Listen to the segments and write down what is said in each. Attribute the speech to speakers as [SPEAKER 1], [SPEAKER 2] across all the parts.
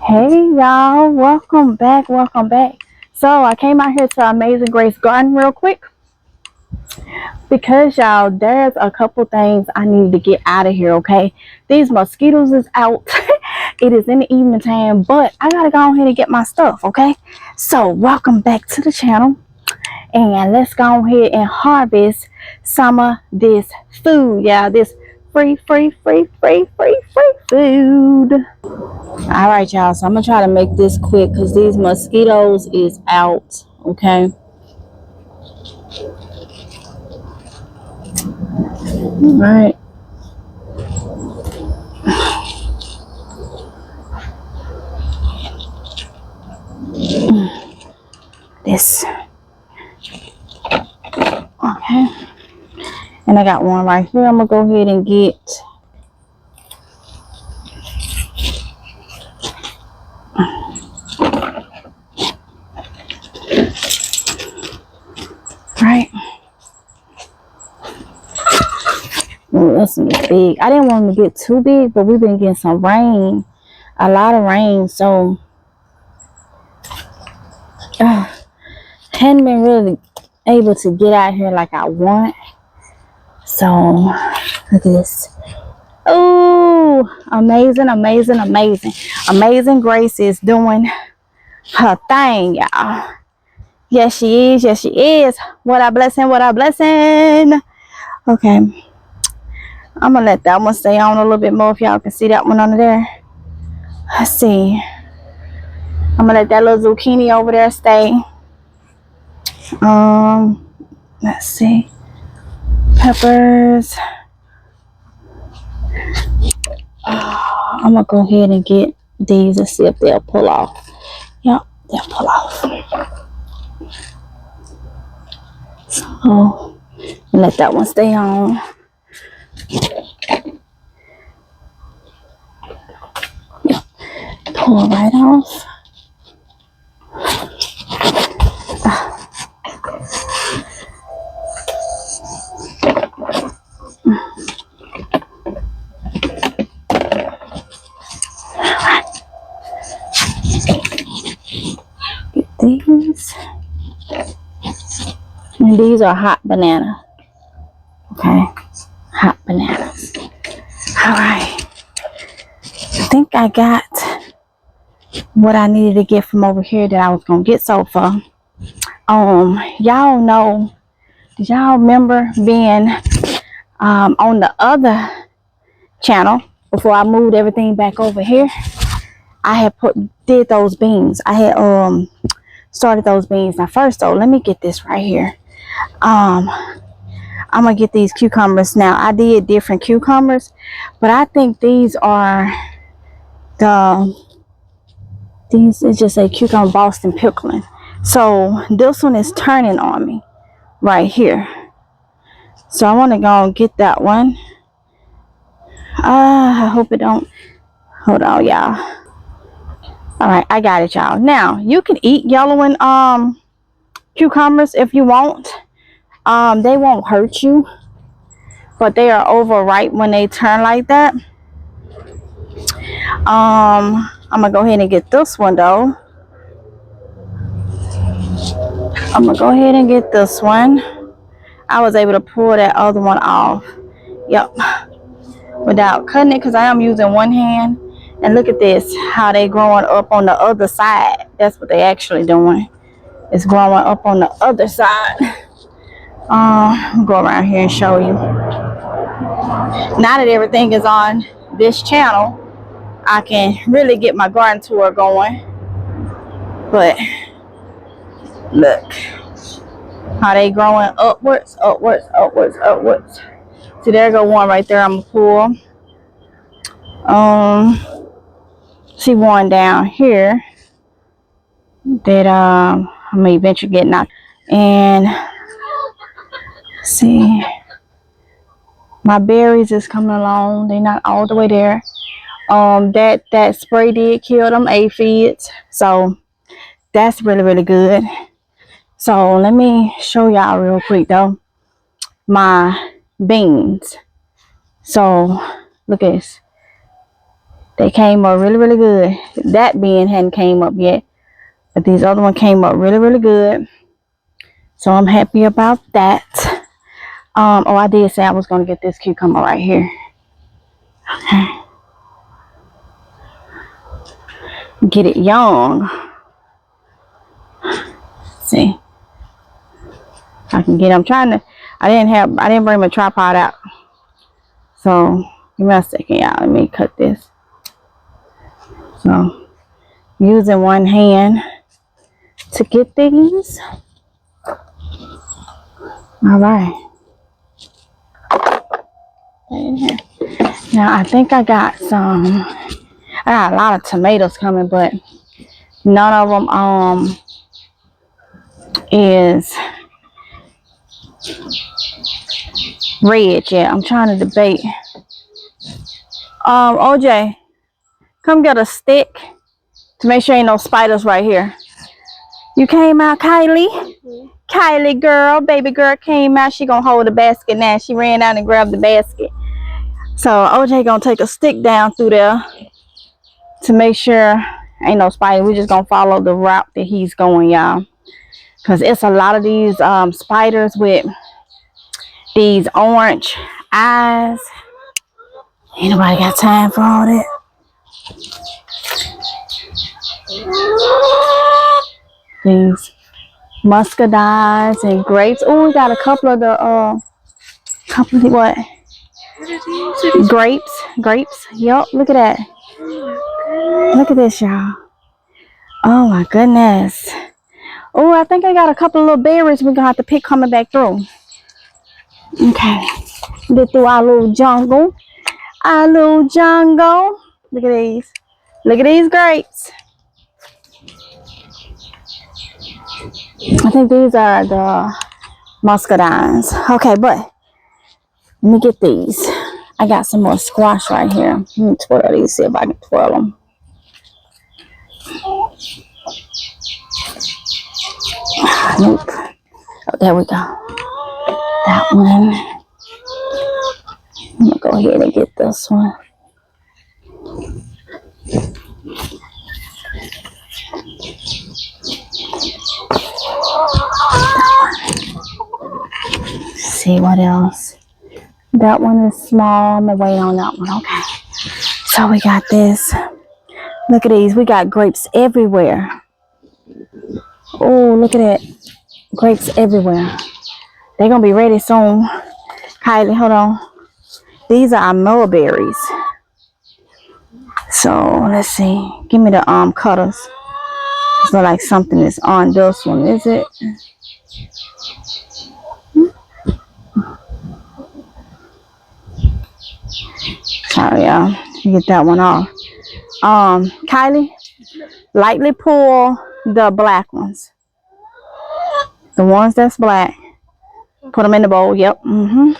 [SPEAKER 1] Hey y'all, welcome back. So I came out here to Amazing Grace Garden real quick because y'all, there's a couple things I need to get out of here. Okay, these mosquitoes is out. It is in the evening time, but I gotta go ahead and get my stuff. Okay, so welcome back to the channel, and let's go ahead and harvest some of this food. Yeah, this free food. All right, y'all. So I'm gonna try to make this quick because these mosquitoes is out. Okay. All right. This. Okay. And I got one right here. I'm gonna go ahead and get. Right. Ooh, this one is big. I didn't want them to get too big, but we've been getting some rain, a lot of rain, so hadn't been really able to get out here like I want. So look at this. Oh, amazing. Amazing Grace is doing her thing, y'all. Yes, she is. What a blessing. Okay. I'm gonna let that one stay on a little bit more if y'all can see that one under there. Let's see. I'm gonna let that little zucchini over there stay. Let's see. Peppers. I'm gonna go ahead and get these and see if they'll pull off. Yep, they'll pull off. So let that one stay on. Yep, pull it right off. Get these. And these are hot banana. Okay, hot bananas. All right. I think I got what I needed to get from over here that I was gonna get so far. Y'all know, did y'all remember being on the other channel before I moved everything back over here? I had did those beans. I had started those beans. Now first though, let me get this right here. I'm gonna get these cucumbers. Now I did different cucumbers, but I think these are these is just a cucumber Boston pickling. So this one is turning on me right here. So I want to go and get that one. I hope it don't. Hold on, y'all. All right, I got it, y'all. Now you can eat yellowing cucumbers if you want. They won't hurt you, but they are overripe when they turn like that. I'm gonna go ahead and get this one though. I'm gonna go ahead and get this one. I was able to pull that other one off. Yep, without cutting it because I am using one hand. And look at this, how they growing up on the other side. That's what they actually doing. It's growing up on the other side. I'll go around here and show you. Now that everything is on this channel, I can really get my garden tour going. But look how they growing upwards. See, there go one right there. I'm gonna pull. See one down here that I may eventually get knocked. And see, my berries is coming along. They're not all the way there. That spray did kill them aphids, so that's really good. So let me show y'all real quick though my beans. So look at this. They came up really, really good. That being hadn't came up yet, but these other one came up really, really good. So I'm happy about that. Oh, I did say I was gonna get this cucumber right here. Okay. Get it young. Let's see. I can get it. I'm trying to. I didn't bring my tripod out. So give me a second, y'all. Let me cut this. So using one hand to get these. All right. Now I think I got some. I got a lot of tomatoes coming, but none of them is red yet. I'm trying to debate. OJ, come get a stick to make sure ain't no spiders right here. You came out, Kylie? Mm-hmm. Kylie girl, baby girl came out. She gonna hold the basket now. She ran out and grabbed the basket. So OJ gonna take a stick down through there to make sure ain't no spider. We just gonna follow the route that he's going, y'all. Cause it's a lot of these spiders with these orange eyes. Ain't nobody got time for all that. These muscadines and grapes. Oh, we got a couple of the what? Grapes. Yup, look at that. Look at this, y'all. Oh my goodness. Oh, I think I got a couple of little berries we're gonna have to pick coming back through. Okay. Get through our little jungle. Look at these. Look at these grapes. I think these are the muscadines. Okay, but let me get these. I got some more squash right here. Let me twirl these, see if I can twirl them. Nope. Oh, there we go. That one. I'm gonna go ahead and get this one. Let's see what else. That one is small. I'm gonna wait on that one. Okay. So we got this. Look at these. We got grapes everywhere. Oh, look at that. Grapes everywhere. They're gonna be ready soon. Kylie, hold on. These are our mulberries. So let's see. Give me the cutters. It's not like something is on this one, is it? Sorry, y'all. Get that one off. Kylie, lightly pull the black ones. The ones that's black. Put them in the bowl. Yep. Mm-hmm.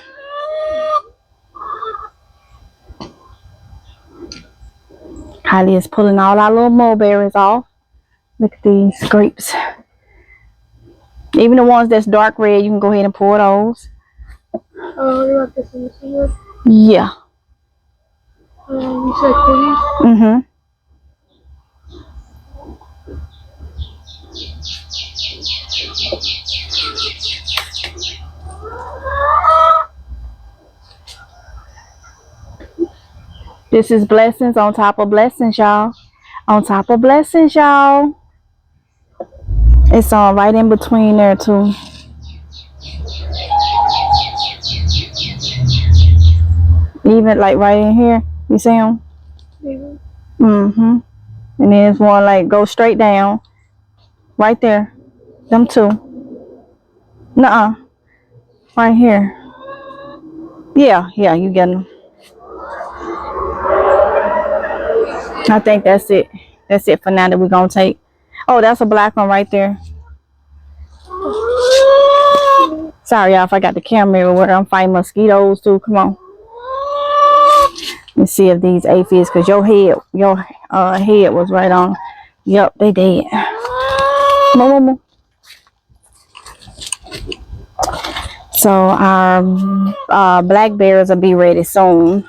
[SPEAKER 1] Kylie is pulling all our little mulberries off. Look at these grapes. Even the ones that's dark red, you can go ahead and pour those.
[SPEAKER 2] Oh, you want this in the season?
[SPEAKER 1] Yeah.
[SPEAKER 2] You said kitties?
[SPEAKER 1] Mm-hmm. This is blessings on top of blessings, y'all. On top of blessings, y'all. It's all right in between there, too. Even like right in here. You see them? Mm-hmm. Mm-hmm. And then there's one like go straight down. Right there. Them two. Nuh-uh. Right here. Yeah, you get them. I think that's it. That's it for now that we're going to take. Oh, that's a black one right there. Sorry, y'all, if I got the camera everywhere. I'm fighting mosquitoes, too. Come on. Let's see if these aphids, because your head was right on. Yep, they did. Come on. So our blackberries will be ready soon.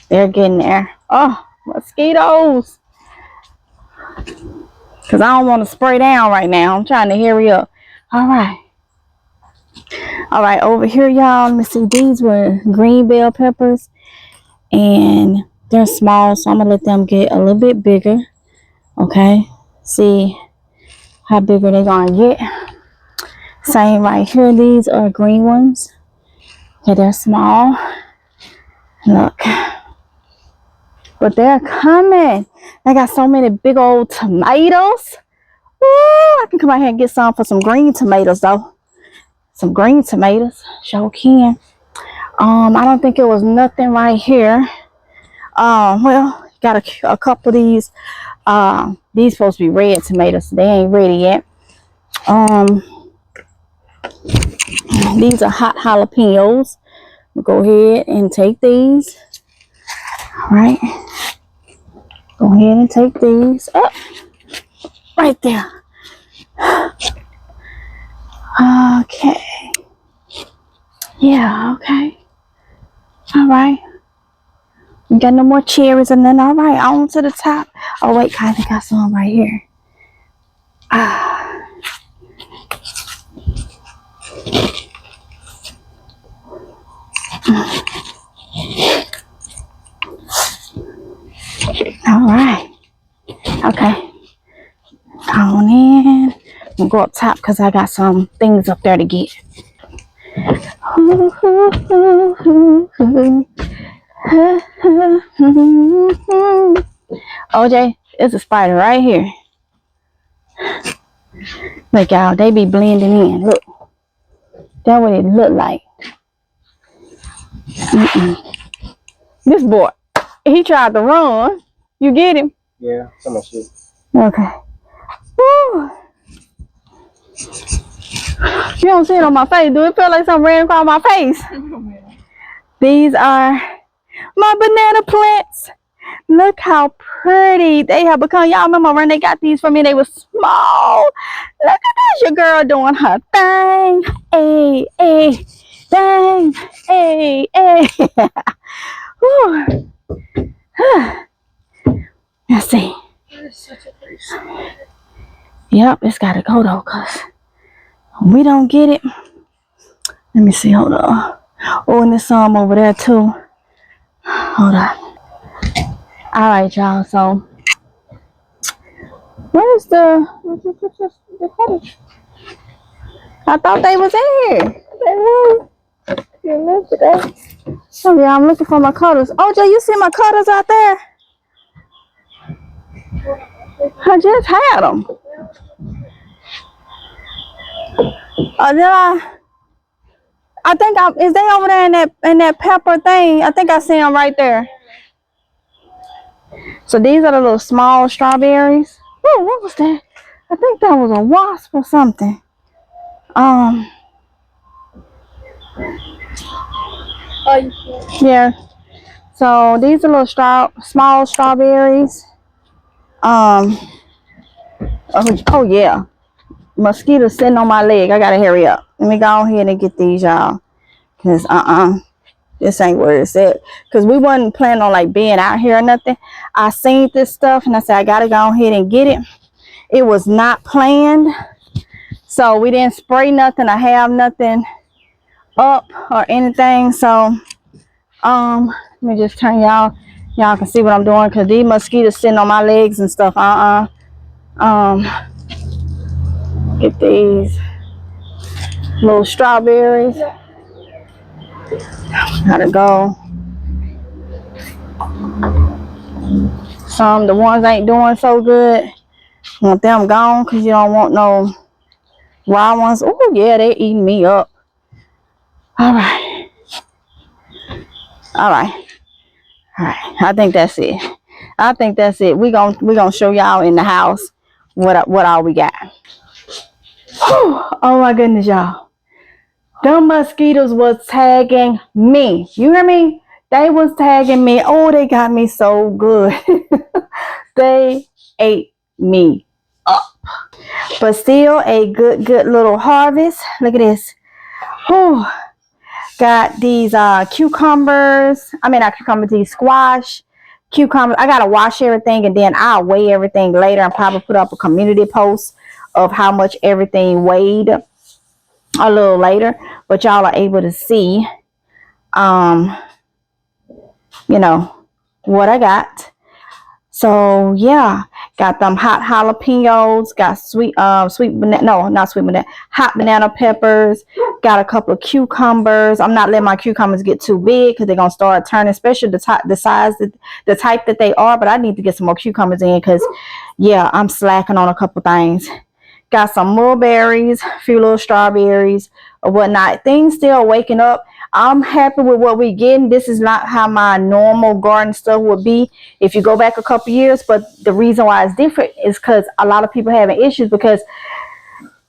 [SPEAKER 1] They're getting there. Oh, Mosquitoes. Because I don't want to spray down right now. I'm trying to hurry up. All right. All right, over here, y'all. Let me see. These were green bell peppers. And they're small, so I'm going to let them get a little bit bigger. Okay. See how bigger they're going to get. Same right here. These are green ones. Okay, they're small. Look. But they're coming. I got so many big old tomatoes. Woo, I can come out here and get some for some green tomatoes though. Some green tomatoes. Sure can. I don't think it was nothing right here. Well, got a couple of these. These supposed to be red tomatoes. They ain't ready yet. These are hot jalapenos. We'll go ahead and take these. All right. Go ahead and take these up. Right there. Okay. Yeah, okay. All right. We got no more cherries and then all right, on to the top. Oh wait, kinda got some right here. All right. Okay. On in. We'll go up top because I got some things up there to get. OJ, it's a spider right here. Look, y'all, they be blending in. Look. That's what it look like. This boy, he tried to run. You get him?
[SPEAKER 3] Yeah, some of shit.
[SPEAKER 1] Okay. Woo. You don't see it on my face. Do it feel like something ran across my face? These are my banana plants. Look how pretty they have become. Y'all remember when they got these for me? They were small. Look at this. Your girl doing her thing. Hey, hey, thing. Hey, hey. Let's see. Yep, it's got to go though, because we don't get it. Let me see. Hold on. Oh, and there's some over there too. Hold on. All right, y'all. So, where's the footage? I thought they was in here. They were. Look at that. Oh yeah, I'm looking for my cutters. OJ, you see my cutters out there? I just had them. I think is they over there in that pepper thing? I think I see them right there. So these are the little small strawberries. Oh, what was that? I think that was a wasp or something. Yeah. So these are little small strawberries. Oh yeah. Mosquitoes sitting on my leg. I gotta hurry up. Let me go ahead and get these, y'all. Cause this ain't where it's at. Cause we wasn't planning on like being out here or nothing. I seen this stuff and I said I gotta go ahead and get it. It was not planned. So we didn't spray nothing or have nothing up or anything. So let me just turn y'all can see what I'm doing because these mosquitoes sitting on my legs and stuff. Get these little strawberries. Gotta go. The ones ain't doing so good. Want them gone because you don't want no raw ones. Oh yeah, they eating me up. All right. I think that's it. We gonna show y'all in the house what all we got. Whew. Oh my goodness, y'all. Them mosquitoes was tagging me. You hear me? They was tagging me. Oh, they got me so good. They ate me up. But still a good little harvest. Look at this. Whew. Got these cucumbers. I mean, not cucumbers, these squash. cucumbers. I gotta wash everything, and then I'll weigh everything later and probably put up a community post of how much everything weighed a little later. But y'all are able to see, you know, what I got. So yeah, got them hot jalapenos, got sweet banana, no, not sweet banana, hot banana peppers, got a couple of cucumbers. I'm not letting my cucumbers get too big because they're gonna start turning, especially the size, the type that they are. But I need to get some more cucumbers in because yeah, I'm slacking on a couple things. Got some mulberries, a few little strawberries or whatnot. Things still waking up. I'm happy with what we're getting. This is not how my normal garden stuff would be if you go back a couple years. But the reason why it's different is because a lot of people having issues because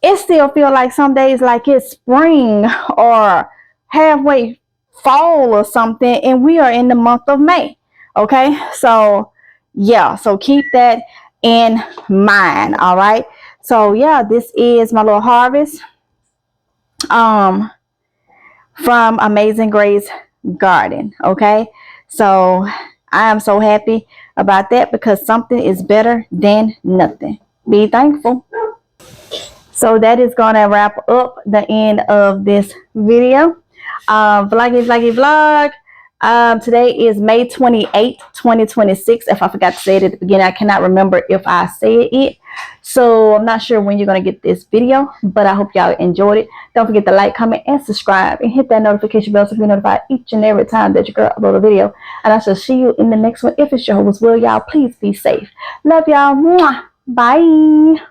[SPEAKER 1] it still feels like some days like it's spring or halfway fall or something, and we are in the month of May. Okay, so yeah, so keep that in mind. All right, so yeah, this is my little harvest from Amazing Grace Garden. Okay, so I am so happy about that because something is better than nothing. Be thankful. So that is gonna wrap up the end of this video. Vloggy vlog. Today is May 28th, 2026. If I forgot to say it at the beginning, I cannot remember if I said it. So I'm not sure when you're going to get this video, but I hope y'all enjoyed it. Don't forget to like, comment, and subscribe, and hit that notification bell so you be notified each and every time that your girl upload a video. And I shall see you in the next one. If it's your host, will y'all please be safe. Love y'all. Mwah. Bye.